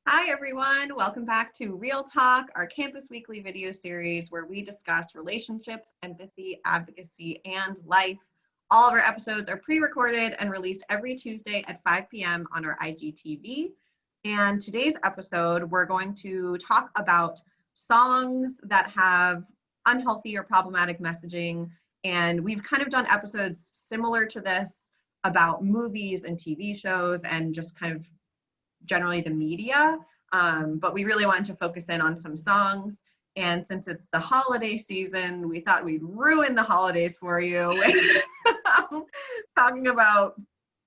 Hi, everyone. Welcome back to Real Talk, our campus weekly video series where we discuss relationships, empathy, advocacy, and life. All of our episodes are pre-recorded and released every Tuesday at 5 p.m. on our IGTV. And today's episode, we're going to talk about songs that have unhealthy or problematic messaging. And we've kind of done episodes similar to this about movies and TV shows and just kind of generally the media, but we really wanted to focus in on some songs. And since it's the holiday season, we thought we'd ruin the holidays for you talking about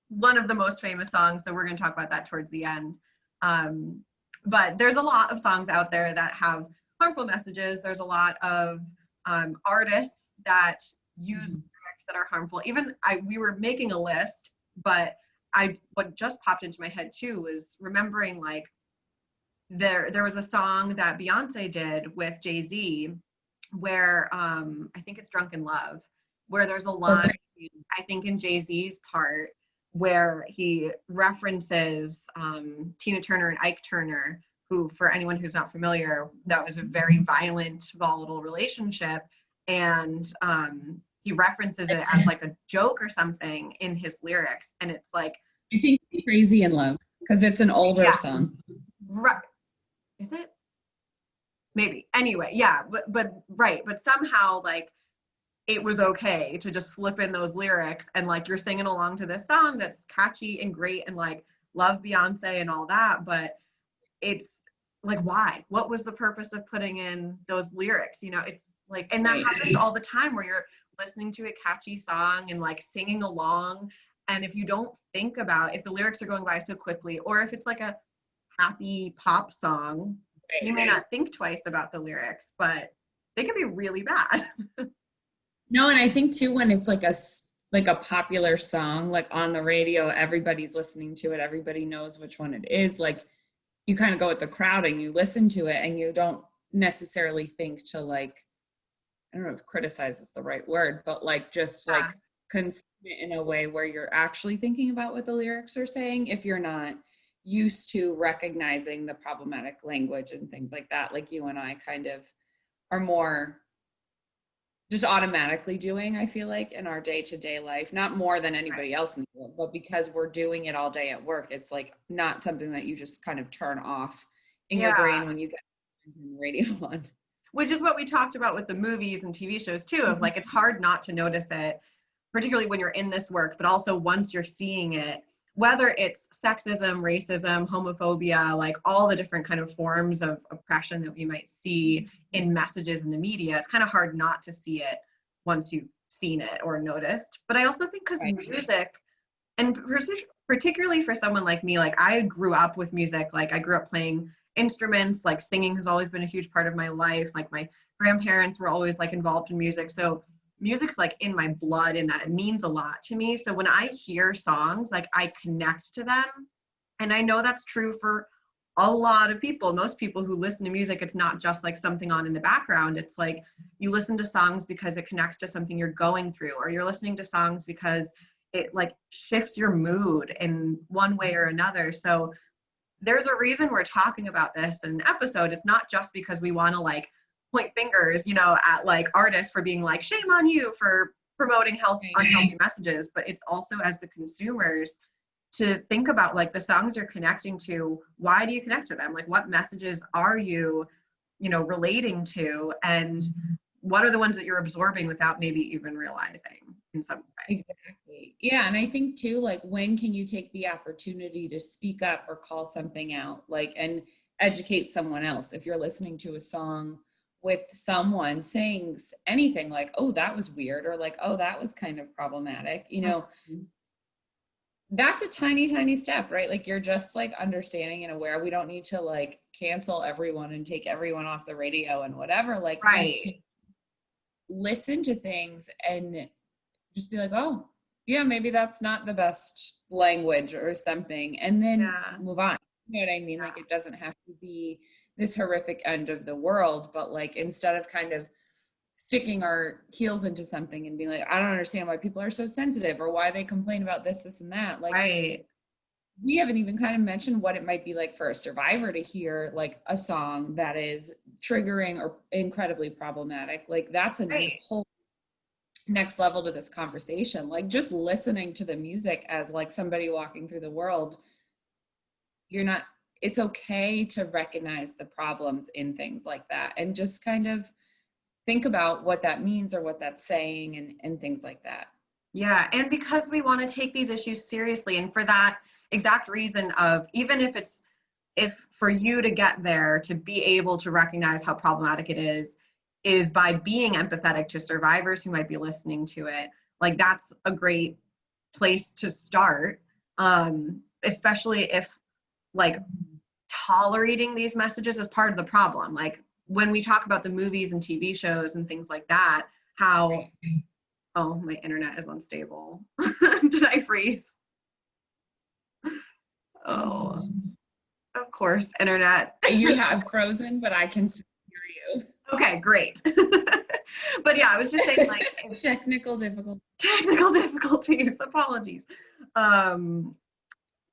one of the most famous songs. So we're going to talk about that towards the end. But there's a lot of songs out there that have harmful messages. There's a lot of artists that use lyrics that are harmful. Even we were making a list, but what just popped into my head too was remembering like there was a song that Beyonce did with Jay-Z where I think it's Drunken Love, where there's a line, I think in Jay-Z's part, where he references Tina Turner and Ike Turner, who, for anyone who's not familiar, that was a very violent, volatile relationship. And he references it as like a joke or something in his lyrics. And it's like, I think Crazy in Love, because it's an older song. Right. Is it? Maybe. Anyway, yeah, but right. But somehow like it was okay to just slip in those lyrics and like you're singing along to this song that's catchy and great and like love Beyonce and all that, but it's like, why? What was the purpose of putting in those lyrics? You know, it's like, and that happens all the time where you're listening to a catchy song and like singing along. And if you don't think about if the lyrics are going by so quickly, or if it's like a happy pop song, you may not think twice about the lyrics, but they can be really bad. No, and I think too when it's like a popular song, like on the radio, everybody's listening to it, everybody knows which one it is. Like you kind of go with the crowd and you listen to it, and you don't necessarily think to like, I don't know if criticize is the right word, but like just like consume it in a way where you're actually thinking about what the lyrics are saying. If you're not used to recognizing the problematic language and things like that, like you and I kind of are more just automatically doing, I feel like, in our day-to-day life, not more than anybody else in the world, but because we're doing it all day at work, it's like not something that you just kind of turn off in your brain when you get the radio on. Which is what we talked about with the movies and TV shows too, of like it's hard not to notice it, particularly when you're in this work, but also once you're seeing it, whether it's sexism, racism, homophobia, like all the different kind of forms of oppression that we might see in messages in the media, it's kind of hard not to see it once you've seen it or noticed. But I also think because music, and particularly for someone like me, like I grew up with music, like I grew up playing instruments, like singing has always been a huge part of my life. Like my grandparents were always like involved in music. So music's like in my blood in that it means a lot to me. So when I hear songs, like I connect to them. And I know that's true for a lot of people. Most people who listen to music, it's not just like something on in the background. It's like you listen to songs because it connects to something you're going through, or you're listening to songs because it like shifts your mood in one way or another. So there's a reason we're talking about this in an episode. It's not just because we want to like point fingers, you know, at like artists for being like, shame on you for promoting unhealthy messages, but it's also as the consumers to think about like the songs you're connecting to. Why do you connect to them? Like what messages are you, you know, relating to, and what are the ones that you're absorbing without maybe even realizing in some way? Exactly. Yeah. And I think too, like, when can you take the opportunity to speak up or call something out, like, and educate someone else? If you're listening to a song with someone saying anything like, oh, that was weird, or like, oh, that was kind of problematic, you know, that's a tiny, tiny step, right? Like you're just like understanding and aware. We don't need to like cancel everyone and take everyone off the radio and whatever. Like, we can listen to things and just be like, oh, yeah, maybe that's not the best language or something, and then move on. You know what I mean? Like it doesn't have to be this horrific end of the world, but like instead of kind of sticking our heels into something and being like, I don't understand why people are so sensitive or why they complain about this, this, and that. Like we haven't even kind of mentioned what it might be like for a survivor to hear like a song that is triggering or incredibly problematic. Like that's a Right. whole next level to this conversation. Like just listening to the music as like somebody walking through the world, you're not, it's okay to recognize the problems in things like that and just kind of think about what that means or what that's saying and things like that. Yeah, and because we want to take these issues seriously, and for that exact reason of even if for you to get there to be able to recognize how problematic it is by being empathetic to survivors who might be listening to it. Like that's a great place to start, especially if like tolerating these messages is part of the problem. Like when we talk about the movies and TV shows and things like that, how, oh, my internet is unstable. Did I freeze? Oh, of course, internet. You have frozen, but I can still hear Okay, great. But yeah, I was just saying like you. Technical difficulty. technical difficulties, apologies. Um,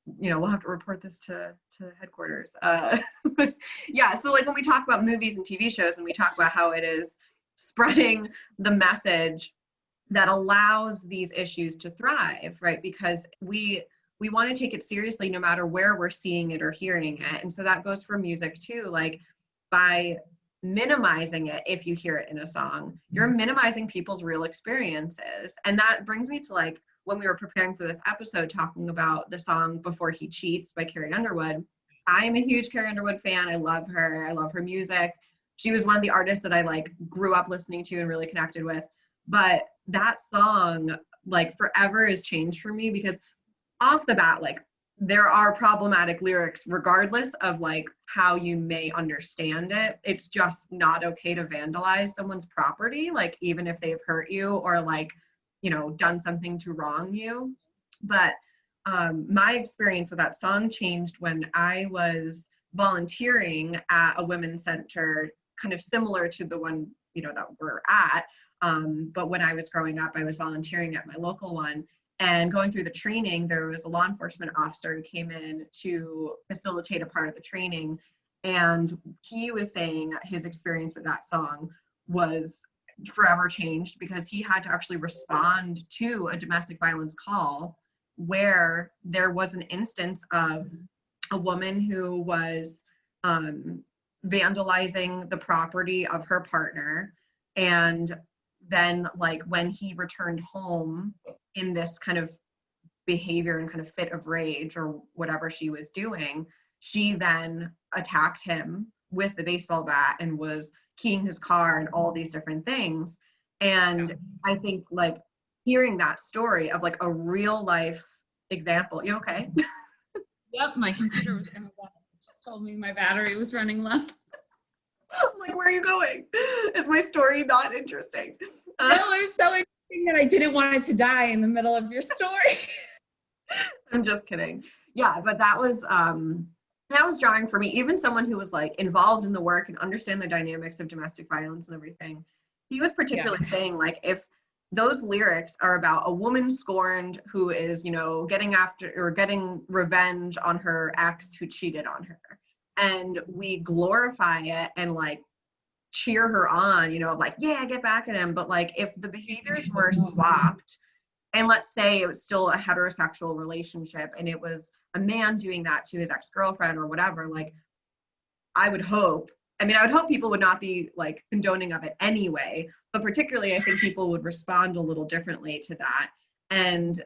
we'll have to report this to headquarters. But yeah, so like when we talk about movies and TV shows and we talk about how it is spreading the message that allows these issues to thrive, right? Because we want to take it seriously no matter where we're seeing it or hearing it. And so that goes for music too. Like by minimizing it, if you hear it in a song, you're minimizing people's real experiences. And that brings me to like when we were preparing for this episode, talking about the song Before He Cheats by Carrie Underwood. I am a huge Carrie Underwood fan. I love her. I love her music. She was one of the artists that I like grew up listening to and really connected with. But that song like forever has changed for me because off the bat, like there are problematic lyrics regardless of like how you may understand it. It's just not okay to vandalize someone's property, like even if they've hurt you or like, done something to wrong you. But my experience with that song changed when I was volunteering at a women's center, kind of similar to the one, that we're at. But when I was growing up, I was volunteering at my local one. And going through the training, there was a law enforcement officer who came in to facilitate a part of the training. And he was saying that his experience with that song was forever changed because he had to actually respond to a domestic violence call where there was an instance of a woman who was vandalizing the property of her partner. And then like when he returned home in this kind of behavior and kind of fit of rage or whatever she was doing, she then attacked him with the baseball bat and was keying his car and all these different things. And I think like hearing that story of like a real life example, you okay? Yep, my computer was gonna die. It just told me my battery was running low. I'm like, where are you going? Is my story not interesting? No, it was so interesting that I didn't want it to die in the middle of your story. I'm just kidding. Yeah, but that was jarring for me. Even someone who was like involved in the work and understand the dynamics of domestic violence and everything. He was particularly saying like if those lyrics are about a woman scorned who is, getting after or getting revenge on her ex who cheated on her. And we glorify it and like cheer her on, like, yeah, get back at him. But like if the behaviors were swapped, and let's say it was still a heterosexual relationship and it was a man doing that to his ex-girlfriend or whatever, like I would hope people would not be like condoning of it anyway, but particularly I think people would respond a little differently to that. And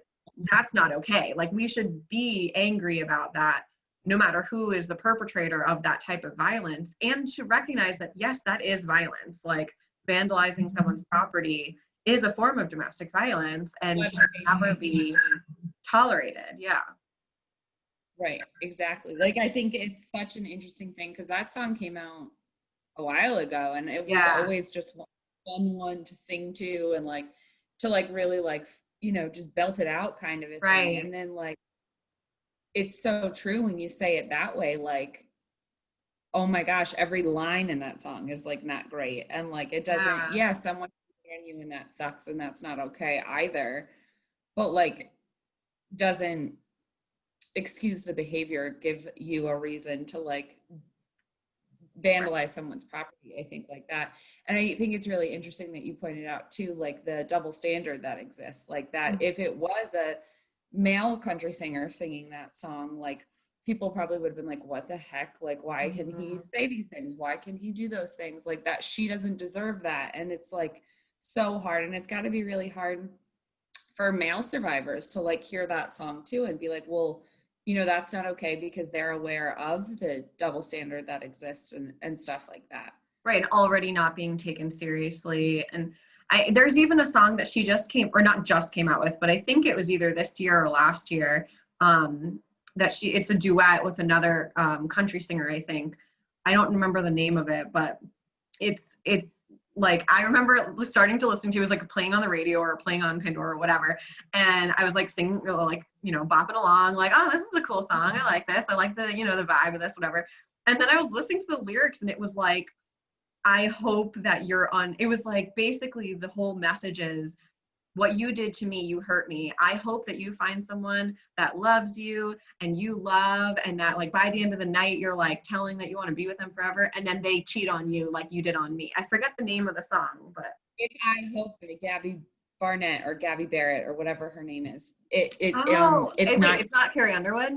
that's not okay. Like we should be angry about that no matter who is the perpetrator of that type of violence, and to recognize that yes, that is violence. Like vandalizing someone's property is a form of domestic violence and should never be tolerated. Yeah. Right, exactly. Like I think it's such an interesting thing because that song came out a while ago and it was Yeah. always just one to sing to and like to like really like just belt it out kind of a thing. Right. And then like it's so true when you say it that way, like oh my gosh, every line in that song is like not great. And like it doesn't, someone can you and that sucks and that's not okay either. But like doesn't excuse the behavior, give you a reason to like vandalize someone's property, I think, like that. And I think it's really interesting that you pointed out too, like the double standard that exists, like that if it was a male country singer singing that song, like people probably would have been like, what the heck, like why can he say these things, why can he do those things, like that she doesn't deserve that. And it's like so hard, and it's got to be really hard for male survivors to like hear that song too and be like, well, you know, that's not okay, because they're aware of the double standard that exists and stuff like that. Right, already not being taken seriously. And there's even a song that she just came, or not just came out with, but I think it was either this year or last year, that it's a duet with another country singer, I think. I don't remember the name of it, but it's like, I remember starting to listen to it, was like playing on the radio or playing on Pandora or whatever. And I was like singing, like, you know, bopping along, like, oh, this is a cool song. I like this. I like the, you know, the vibe of this, whatever. And then I was listening to the lyrics and it was like, I hope that it was like, basically the whole message is, what you did to me, you hurt me. I hope that you find someone that loves you and you love, and that like by the end of the night, you're like telling that you want to be with them forever, and then they cheat on you like you did on me. I forget the name of the song, but it's I Hope by Gabby Barnett or Gabby Barrett or whatever her name is. It's not Carrie Underwood.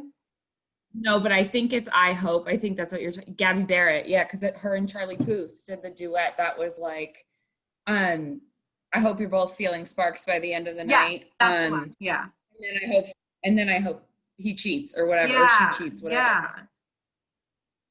No, but I think it's I Hope. I think that's what you're talking. Gabby Barrett, yeah, because her and Charlie Puth did the duet. That was like, I hope you're both feeling sparks by the end of the night. That's the one. Yeah. And then I hope he cheats or whatever, yeah, or she cheats, whatever. Yeah.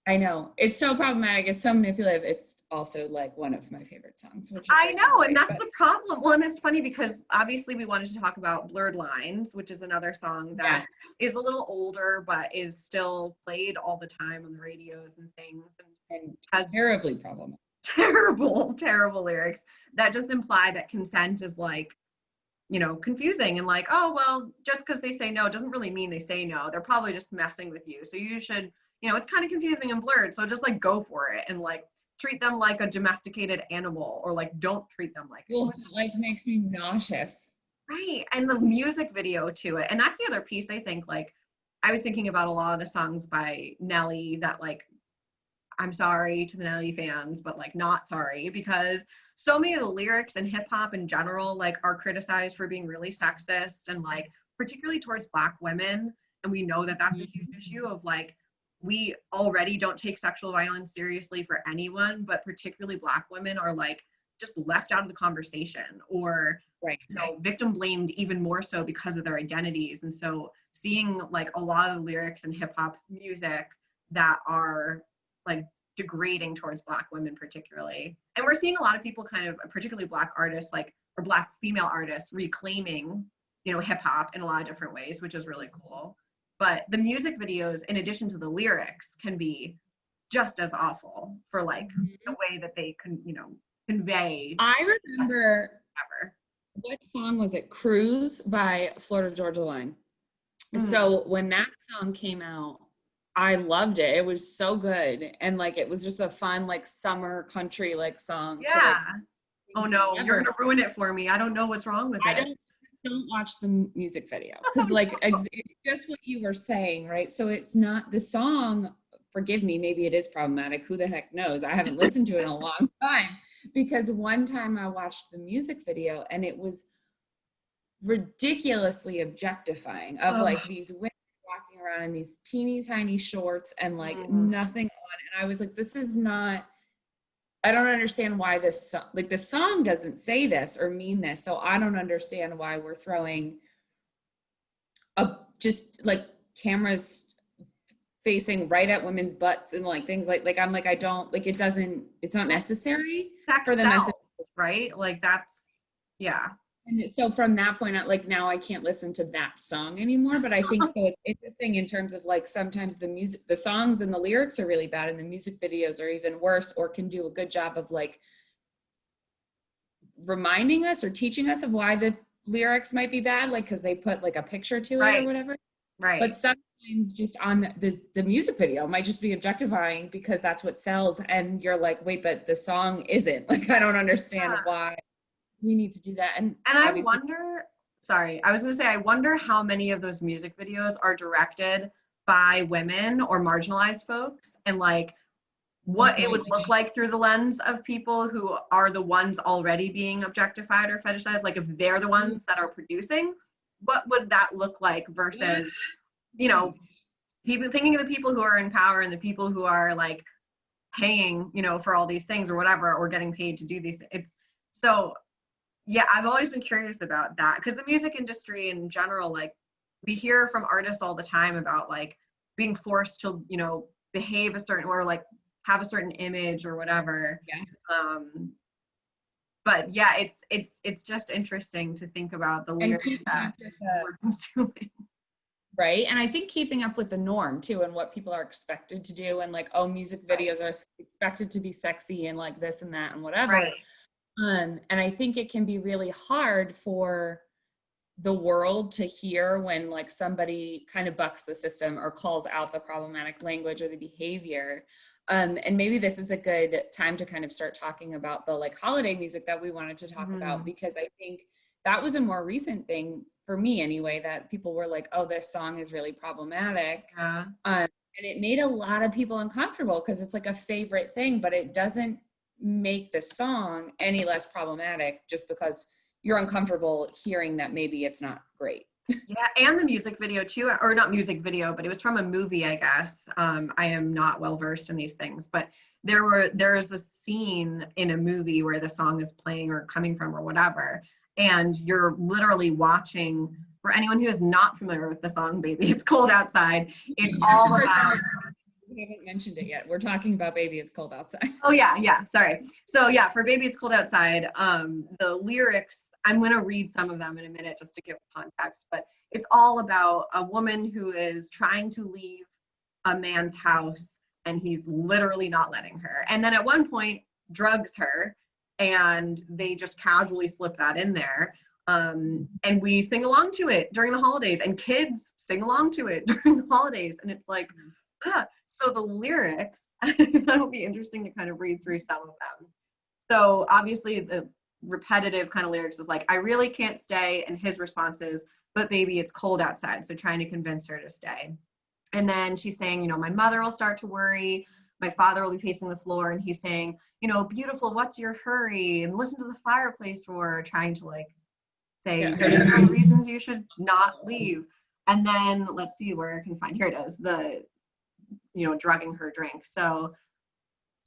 I know. It's so problematic. It's so manipulative. It's also like one of my favorite songs, which is I know, and that's the problem. Well, and it's funny because obviously we wanted to talk about Blurred Lines, which is another song that is a little older, but is still played all the time on the radios and things. And has terribly problematic. Terrible lyrics that just imply that consent is like, you know, confusing, and like, oh, well, just because they say no doesn't really mean they say no. They're probably just messing with you. So you should, you know, it's kind of confusing and blurred. So just like go for it and like treat them like a domesticated animal, or like don't treat them like it like makes me nauseous. Right. And the music video to it. And that's the other piece, I think, like I was thinking about a lot of the songs by Nelly that like, I'm sorry to the Nelly fans, but like not sorry, because so many of the lyrics in hip hop in general like are criticized for being really sexist, and like particularly towards Black women. And we know that that's a huge issue of like, we already don't take sexual violence seriously for anyone, but particularly Black women are like just left out of the conversation, or you know, victim blamed even more so because of their identities. And so seeing like a lot of the lyrics in hip hop music that are like degrading towards Black women particularly. And we're seeing a lot of people kind of, particularly Black artists, like, or Black female artists, reclaiming, you know, hip hop in a lot of different ways, which is really cool. But the music videos, in addition to the lyrics, can be just as awful for like the way that they can, you know, convey. I remember, what song was it? Cruise by Florida Georgia Line. So when that song came out, I loved it. It was so good. And like, it was just a fun, like summer country, like song. Yeah. Oh no, you're going to ruin it for me. I don't know what's wrong with it. Don't watch the music video. Cause like, it's just what you were saying, right? So it's not the song, forgive me, maybe it is problematic. Who the heck knows? I haven't listened to it in a long time, because one time I watched the music video and it was ridiculously objectifying of like these women walking around in these teeny tiny shorts and like nothing on. And I was like, this is not, I don't understand why this, like the song doesn't say this or mean this. So I don't understand why we're throwing just like cameras facing right at women's butts and like things like I'm like, I don't like, it's not necessary for the message, right? Like that's, yeah. And so from that point on, like now I can't listen to that song anymore, but I think so it's interesting in terms of like sometimes the music, the songs and the lyrics are really bad and the music videos are even worse, or can do a good job of like reminding us or teaching us of why the lyrics might be bad, like because they put like a picture to it or whatever. Right. But sometimes just on the music video might just be objectifying because that's what sells, and you're like, wait, but the song isn't. Like I don't understand why we need to do that. And I wonder, sorry, I was going to say, I wonder how many of those music videos are directed by women or marginalized folks, and like what it would look like through the lens of people who are the ones already being objectified or fetishized. Like if they're the ones that are producing, what would that look like versus, you know, people thinking of the people who are in power and the people who are like paying, you know, for all these things or whatever, or getting paid to do these. It's so, yeah, I've always been curious about that because the music industry in general, like we hear from artists all the time about like being forced to, you know, behave a certain or like have a certain image or whatever. Yeah. But yeah, it's just interesting to think about the lyrics that we're consuming. Right. And I think keeping up with the norm too, and what people are expected to do, and like, oh, music videos are expected to be sexy and like this and that and whatever. Right. And I think it can be really hard for the world to hear when like somebody kind of bucks the system or calls out the problematic language or the behavior. And maybe this is a good time to kind of start talking about the like holiday music that we wanted to talk about, because I think that was a more recent thing for me anyway, that people were like, oh, this song is really problematic. And it made a lot of people uncomfortable because it's like a favorite thing, but it doesn't make the song any less problematic just because you're uncomfortable hearing that maybe it's not great. Yeah, and the music video too, or not music video, but it was from a movie, I guess. I am not well versed in these things, but there is a scene in a movie where the song is playing or coming from or whatever, and you're literally watching. For anyone who is not familiar with the song "Baby It's Cold Outside," it's all about. We haven't mentioned it yet. We're talking about Baby It's Cold Outside. Oh yeah, sorry. So yeah, for Baby It's Cold Outside, the lyrics, I'm gonna read some of them in a minute just to give context, but it's all about a woman who is trying to leave a man's house and he's literally not letting her. And then at one point drugs her and they just casually slip that in there. And we sing along to it during the holidays, and kids sing along to it during the holidays. And it's like, huh. So the lyrics, that'll be interesting to kind of read through some of them. So obviously the repetitive kind of lyrics is like, I really can't stay. And his response is, but baby, it's cold outside. So trying to convince her to stay. And then she's saying, you know, my mother will start to worry. My father will be pacing the floor. And he's saying, you know, beautiful, what's your hurry? And listen to the fireplace roar, trying to like say, there's no reasons you should not leave. And then let's see where I can find, here it is, the, you know, drugging her drink. So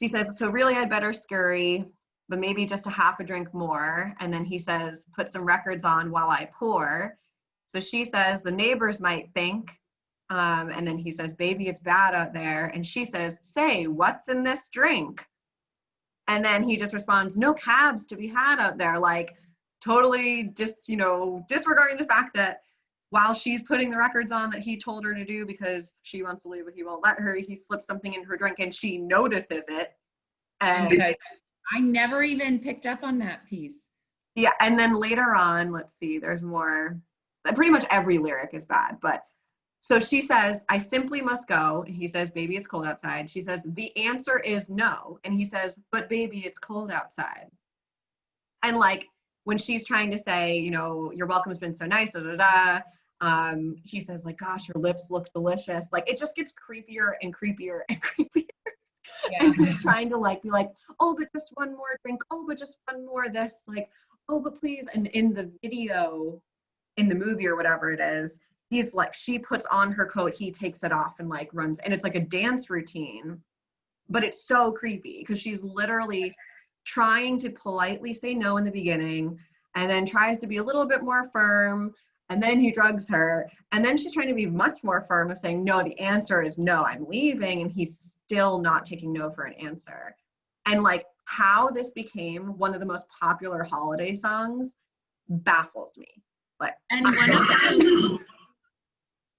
she says, so really I'd better scurry, but maybe just a half a drink more. And then he says, put some records on while I pour. So she says, the neighbors might think. And then he says, baby, it's bad out there. And she says, say, what's in this drink? And then he just responds, no cabs to be had out there. Like totally just, you know, disregarding the fact that while she's putting the records on that he told her to do because she wants to leave but he won't let her, he slips something in her drink and she notices it. And says, I never even picked up on that piece. Yeah, and then later on, let's see, there's more. Pretty much every lyric is bad, but so she says, I simply must go. He says, baby, it's cold outside. She says, the answer is no. And he says, but baby, it's cold outside. And like when she's trying to say, you know, your welcome has been so nice, da da da. He says like, gosh, your lips look delicious. Like it just gets creepier and creepier and creepier. Yeah. And he's trying to like be like, oh, but just one more drink. Oh, but just one more this. Like, oh, but please. And in the video, in the movie or whatever it is, he's like, she puts on her coat, he takes it off and like runs. And it's like a dance routine, but it's so creepy because she's literally trying to politely say no in the beginning and then tries to be a little bit more firm. And then he drugs her. And then she's trying to be much more firm of saying, no, the answer is no, I'm leaving. And he's still not taking no for an answer. And like how this became one of the most popular holiday songs baffles me. Like, and one of those,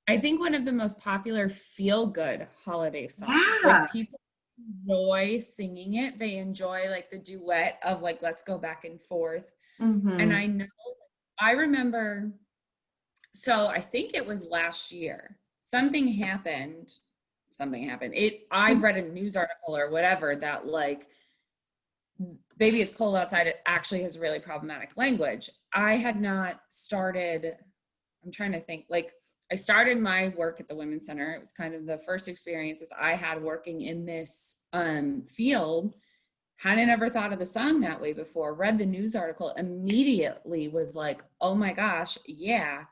I think one of the most popular feel-good holiday songs. Yeah. Like people enjoy singing it. They enjoy like the duet of like, let's go back and forth. Mm-hmm. And I know, I remember, so I think it was last year, something happened. I read a news article or whatever that like, Baby It's Cold Outside, it actually has really problematic language. I had not started, I'm trying to think, like I started my work at the Women's Center. It was kind of the first experiences I had working in this field. Hadn't ever thought of the song that way before. Read the news article, immediately was like, oh my gosh, yeah.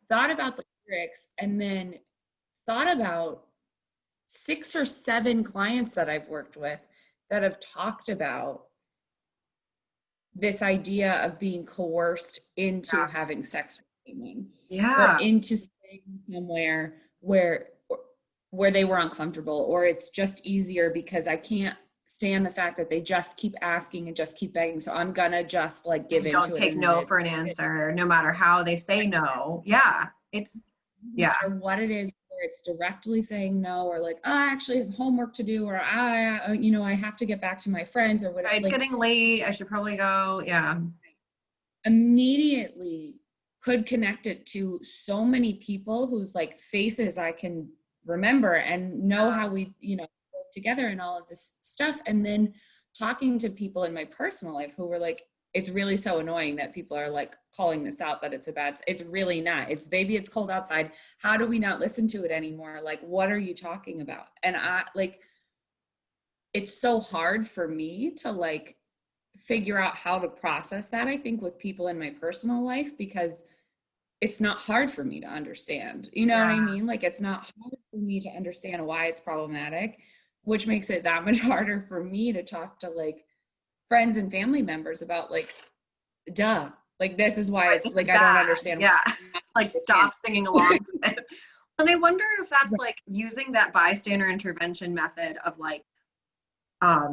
Thought about the lyrics, and then thought about 6 or 7 clients that I've worked with that have talked about this idea of being coerced into having sex with someone, or into staying somewhere where they were uncomfortable, or it's just easier because I can't stand the fact that they just keep asking and just keep begging, so I'm gonna just like give into it. Don't take no for an answer, no matter how they say no. It's no matter what it is, whether it's directly saying no, or like, oh, I actually have homework to do, or I have to get back to my friends, or whatever. It's getting late, I should probably go. Immediately could connect it to so many people whose like faces I can remember and know how we work together and all of this stuff. And then talking to people in my personal life who were like, it's really so annoying that people are like calling this out, that it's really not. It's baby, it's cold outside. How do we not listen to it anymore? Like, what are you talking about? And it's so hard for me to like figure out how to process that, I think, with people in my personal life, because it's not hard for me to understand. You know what I mean? Like, it's not hard for me to understand why it's problematic, which makes it that much harder for me to talk to like friends and family members about like, duh, like this is why it's like, bad. I don't understand. Like, stop singing along to this. And I wonder if that's like using that bystander intervention method of like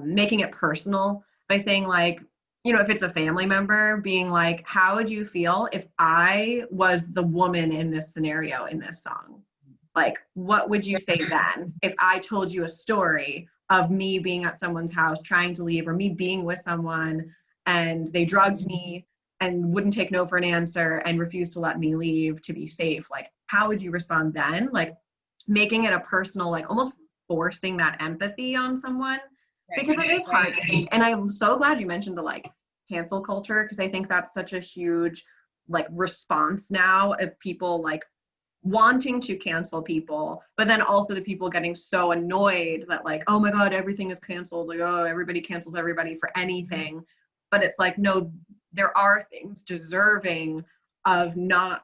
making it personal by saying like, if it's a family member, being like, how would you feel if I was the woman in this scenario in this song? Like, what would you say then if I told you a story of me being at someone's house trying to leave, or me being with someone and they drugged me and wouldn't take no for an answer and refused to let me leave to be safe? Like, how would you respond then? Like, making it a personal, like almost forcing that empathy on someone. Because it is hard, I think. And I'm so glad you mentioned the like cancel culture, because I think that's such a huge like response now of people like wanting to cancel people, but then also the people getting so annoyed that like, oh my God, everything is canceled. Like, oh, everybody cancels everybody for anything. But it's like, no, there are things deserving of not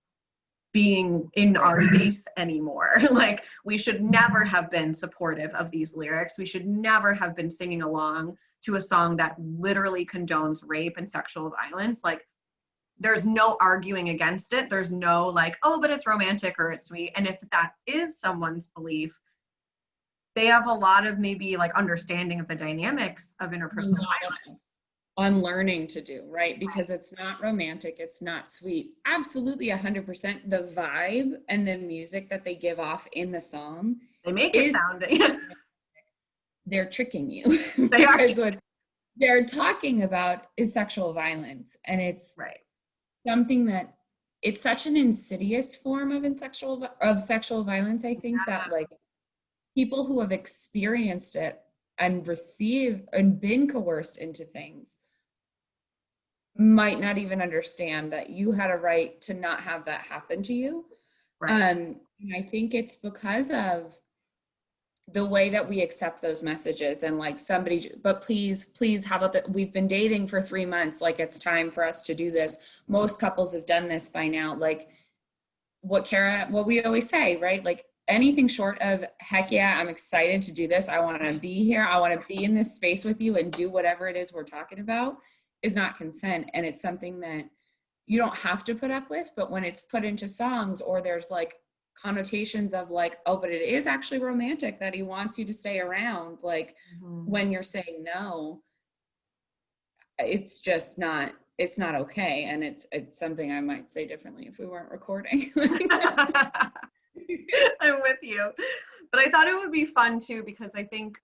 being in our face anymore. Like, we should never have been supportive of these lyrics. We should never have been singing along to a song that literally condones rape and sexual violence. Like, there's no arguing against it. There's no like, oh, but it's romantic or it's sweet. And if that is someone's belief, they have a lot of maybe like understanding of the dynamics of interpersonal violence. Unlearning to do, right? Because it's not romantic, it's not sweet. Absolutely 100%. The vibe and the music that they give off in the song, they make it sounding they're tricking you. Because what they're talking about is sexual violence, and it's something that it's such an insidious form of sexual violence, I think, that like people who have experienced it and received and been coerced into things might not even understand that you had a right to not have that happen to you. And I think it's because of the way that we accept those messages, and like but please, how about that? We've been dating for 3 months. Like, it's time for us to do this. Most couples have done this by now. Like what we always say, right? Like, anything short of heck yeah, I'm excited to do this. I want to be here. I want to be in this space with you and do whatever it is we're talking about is not consent. And it's something that you don't have to put up with, but when it's put into songs, or there's like connotations of like, oh, but it is actually romantic that he wants you to stay around. Like when you're saying no, it's just not, it's not okay. And it's something I might say differently if we weren't recording. I'm with you. But I thought it would be fun too, because I think,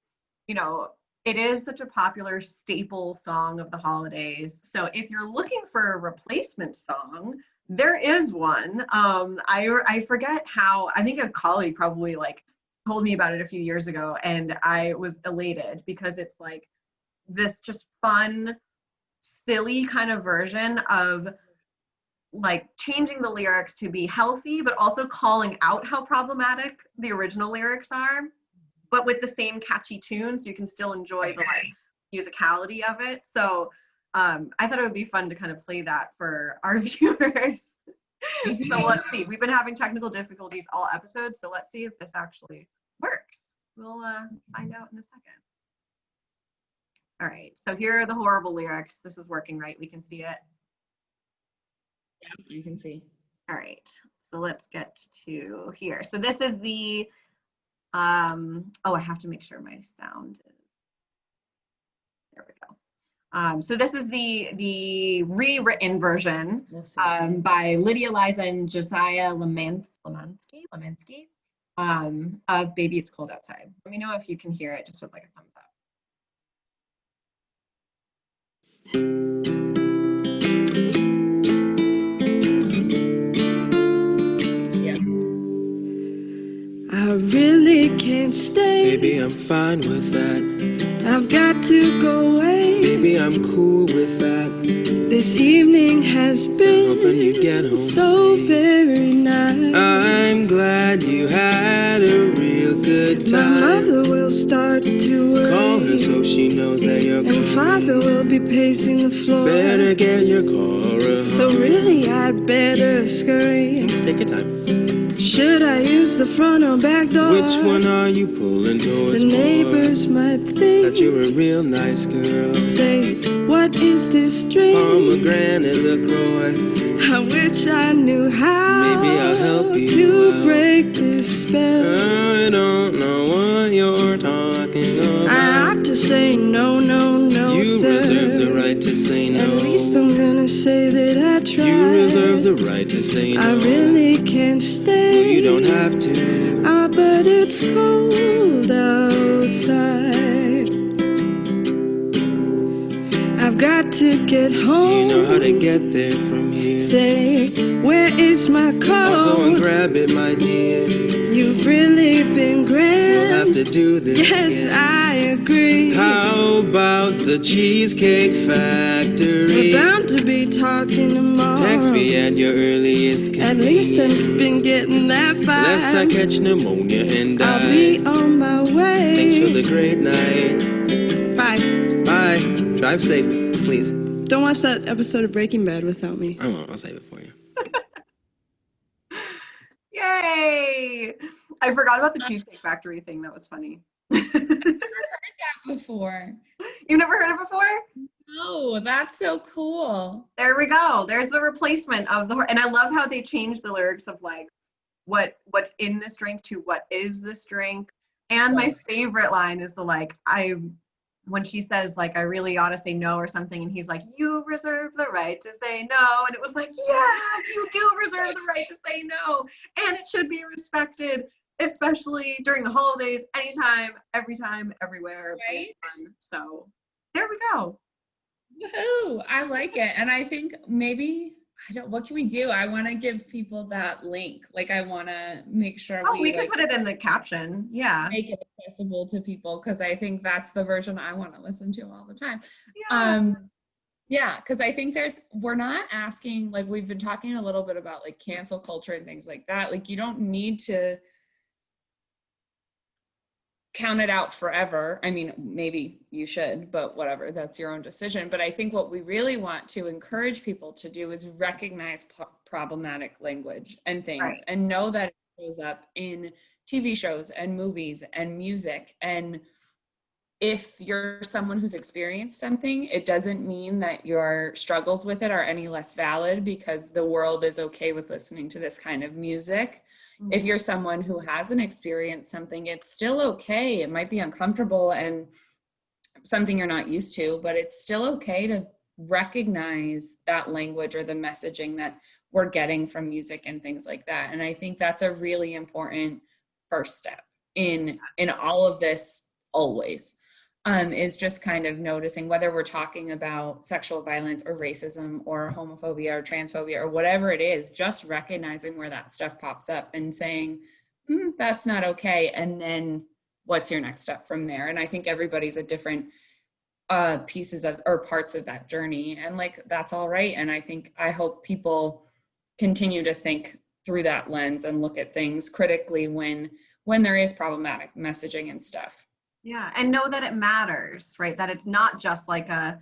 it is such a popular staple song of the holidays. So if you're looking for a replacement song, there is one. I forget how, I think a colleague probably like told me about it a few years ago, and I was elated because it's like this just fun, silly kind of version of like changing the lyrics to be healthy, but also calling out how problematic the original lyrics are, but with the same catchy tune, so you can still enjoy the like musicality of it. So I thought it would be fun to kind of play that for our viewers. So let's see. We've been having technical difficulties all episodes, so let's see if this actually works. We'll find out in a second. All right, so here are the horrible lyrics. This is working, right? We can see it. Yeah, you can see. All right, so let's get to here. So this is the, oh, I have to make sure my sound is, there we go. So this is the rewritten version by Lydia Liza and Josiah Lemansky of Baby It's Cold Outside. Let me know if you can hear it, just with like a thumbs up. I really can't stay. Baby, I'm fine with that. I've got to go away. Baby, I'm cool with that. This evening has been Hoping you get home so safe. very nice. I'm glad you had a real good time. My mother will start to worry. Call her so she knows that you're coming. And father will be pacing the floor. Better get your car. So really I'd better scurry. Take your time. Should I use the front or back door? Which one are you pulling towards? The neighbors might think that you're a real nice girl. Say, what is this drink? Pomegranate LaCroix. I wish I knew how. Maybe I'll help you to out. break this spell. I don't know what you're talking about. I ought to say no, no, no, you sir. reserve the right to say no. At least I'm gonna say that I tried. You reserve the right to say no. I really can't stay. Well, you don't have to. Ah, but it's cold outside. I've got to get home. Do you know how to get there from here? Say, where is my coat? I'll go and grab it, my dear. You've really been grand. We'll have to do this Yes, again. I agree. How about the Cheesecake Factory? We're bound to be talking tomorrow. Text me at your earliest convenience. At least I've been getting that vibe. Unless I catch pneumonia and die. I'll be on my way. Thanks for the great night. Bye. Bye. Drive safe, please. Don't watch that episode of Breaking Bad without me. I won't. I'll save it for you. Yay! I forgot about the Cheesecake Factory thing. That was funny. I've never heard that before. You've never heard it before? Oh, that's so cool. There we go. There's a replacement of the, and I love how they changed the lyrics of like what's in this drink to what is this drink. And my favorite line is the like, when she says like, I really ought to say no or something, and he's like, you reserve the right to say no. And it was like, yeah, you do reserve the right to say no. And it should be respected, especially during the holidays, anytime, every time, everywhere. Right? So there we go. Woohoo! I like it. And I think maybe, what can we do? I want to give people that link. Like, I want to make sure we can put it in the caption. Yeah. Make it accessible to people, because I think that's the version I want to listen to all the time. Yeah. Yeah, because I think we're not asking, like, we've been talking a little bit about like cancel culture and things like that. Like, you don't need to count it out forever. I mean, maybe you should, but whatever, that's your own decision. But I think what we really want to encourage people to do is recognize problematic language and things, right, and know that it shows up in TV shows and movies and music. And if you're someone who's experienced something, it doesn't mean that your struggles with it are any less valid, because the world is okay with listening to this kind of music. Mm-hmm. If you're someone who hasn't experienced something, it's still okay. It might be uncomfortable and something you're not used to, but it's still okay to recognize that language or the messaging that we're getting from music and things like that. And I think that's a really important first step in all of this always. Is just kind of noticing, whether we're talking about sexual violence or racism or homophobia or transphobia or whatever it is, just recognizing where that stuff pops up and saying, that's not okay. And then what's your next step from there? And I think everybody's at different pieces of or parts of that journey. And like, that's all right. And I hope people continue to think through that lens and look at things critically when there is problematic messaging and stuff. Yeah, and know that it matters, right? That it's not just like a,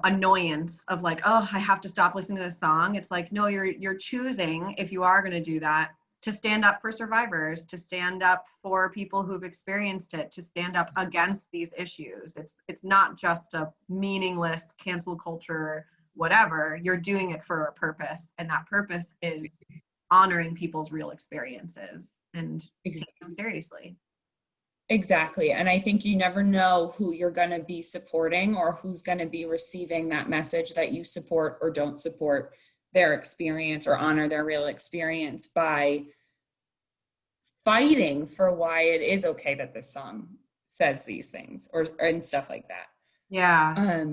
annoyance of like, oh, I have to stop listening to this song. It's like, no, you're choosing, if you are going to do that, to stand up for survivors, to stand up for people who've experienced it, to stand up against these issues. It's not just a meaningless cancel culture, whatever. You're doing it for a purpose, and that purpose is honoring people's real experiences and taking them seriously. Exactly. And I think you never know who you're going to be supporting or who's going to be receiving that message that you support or don't support their experience or honor their real experience by fighting for why it is okay that this song says these things and stuff like that. Yeah.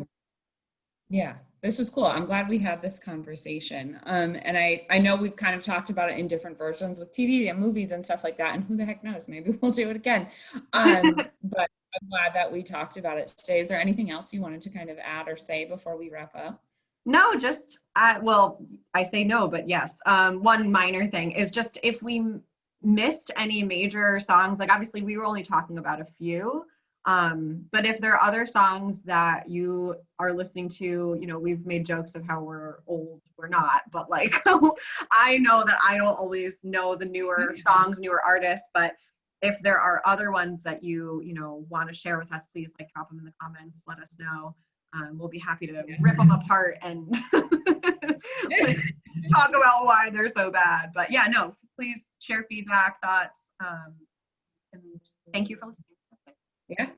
Yeah, this was cool. I'm glad we had this conversation. And I know we've kind of talked about it in different versions with TV and movies and stuff like that. And who the heck knows, maybe we'll do it again. But I'm glad that we talked about it today. Is there anything else you wanted to kind of add or say before we wrap up? No, just, I say no, but yes. One minor thing is just if we missed any major songs, like obviously we were only talking about a few, but if there are other songs that you are listening to, we've made jokes of how we're old, we're not, but like, I know that I don't always know the newer songs, newer artists, but if there are other ones that you want to share with us, please like drop them in the comments, let us know. We'll be happy to rip them apart and talk about why they're so bad. But yeah, no, please share feedback, thoughts, and thank you for listening. Yeah.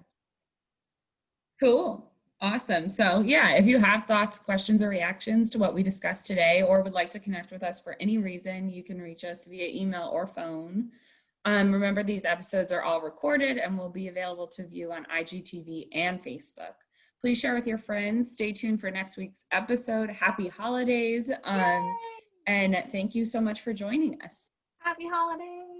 Cool. Awesome. So yeah, if you have thoughts, questions, or reactions to what we discussed today, or would like to connect with us for any reason, you can reach us via email or phone. Remember, these episodes are all recorded and will be available to view on IGTV and Facebook. Please share with your friends. Stay tuned for next week's episode. Happy holidays. And thank you so much for joining us. Happy holidays.